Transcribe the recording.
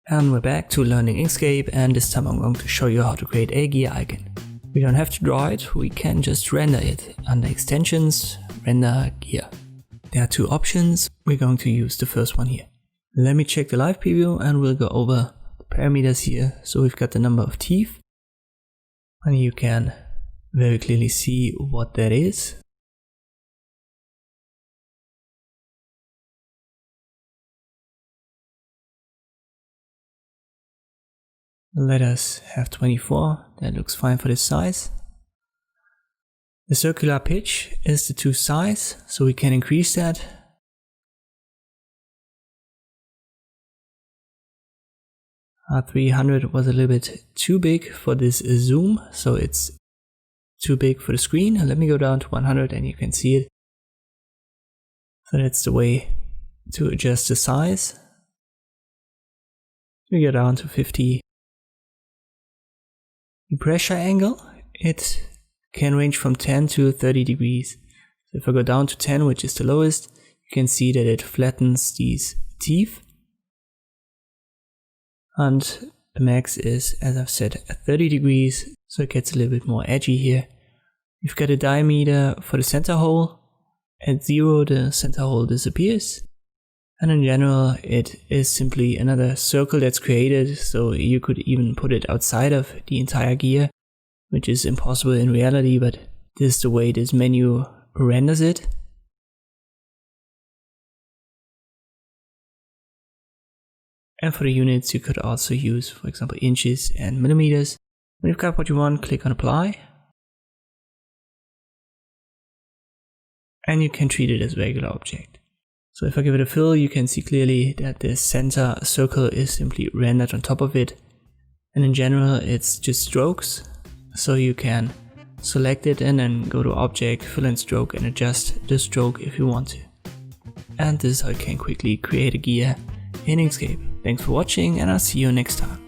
And we're back to learning Inkscape, and this time I'm going to show you how to create a gear icon. We don't have to draw it, we can just render it. Under extensions, render gear. There are two options, we're going to use the first one here. Let me check the live preview and we'll go over the parameters here. So we've got the number of teeth, and you can very clearly see what that is. Let us have 24, that looks fine for this size. The circular pitch is the to size, so we can increase that. R300 was a little bit too big for this zoom, so it's too big for the screen. Let me go down to 100 and you can see it. So that's the way to adjust the size. We go down to 50. The pressure angle, it can range from 10 to 30 degrees. So if I go down to 10, which is the lowest, you can see that it flattens these teeth. And the max is, as I've said, at 30 degrees, so it gets a little bit more edgy here. You've got a diameter for the center hole. At 0, the center hole disappears. And in general, it is simply another circle that's created, so you could even put it outside of the entire gear, which is impossible in reality, but this is the way this menu renders it. And for the units, you could also use, for example, inches and millimeters. When you've got what you want, click on apply. And you can treat it as a regular object. So if I give it a fill, you can see clearly that the center circle is simply rendered on top of it. And in general, it's just strokes. So you can select it and then go to object, fill and stroke, and adjust the stroke if you want to. And this is how you can quickly create a gear in Inkscape. Thanks for watching, and I'll see you next time.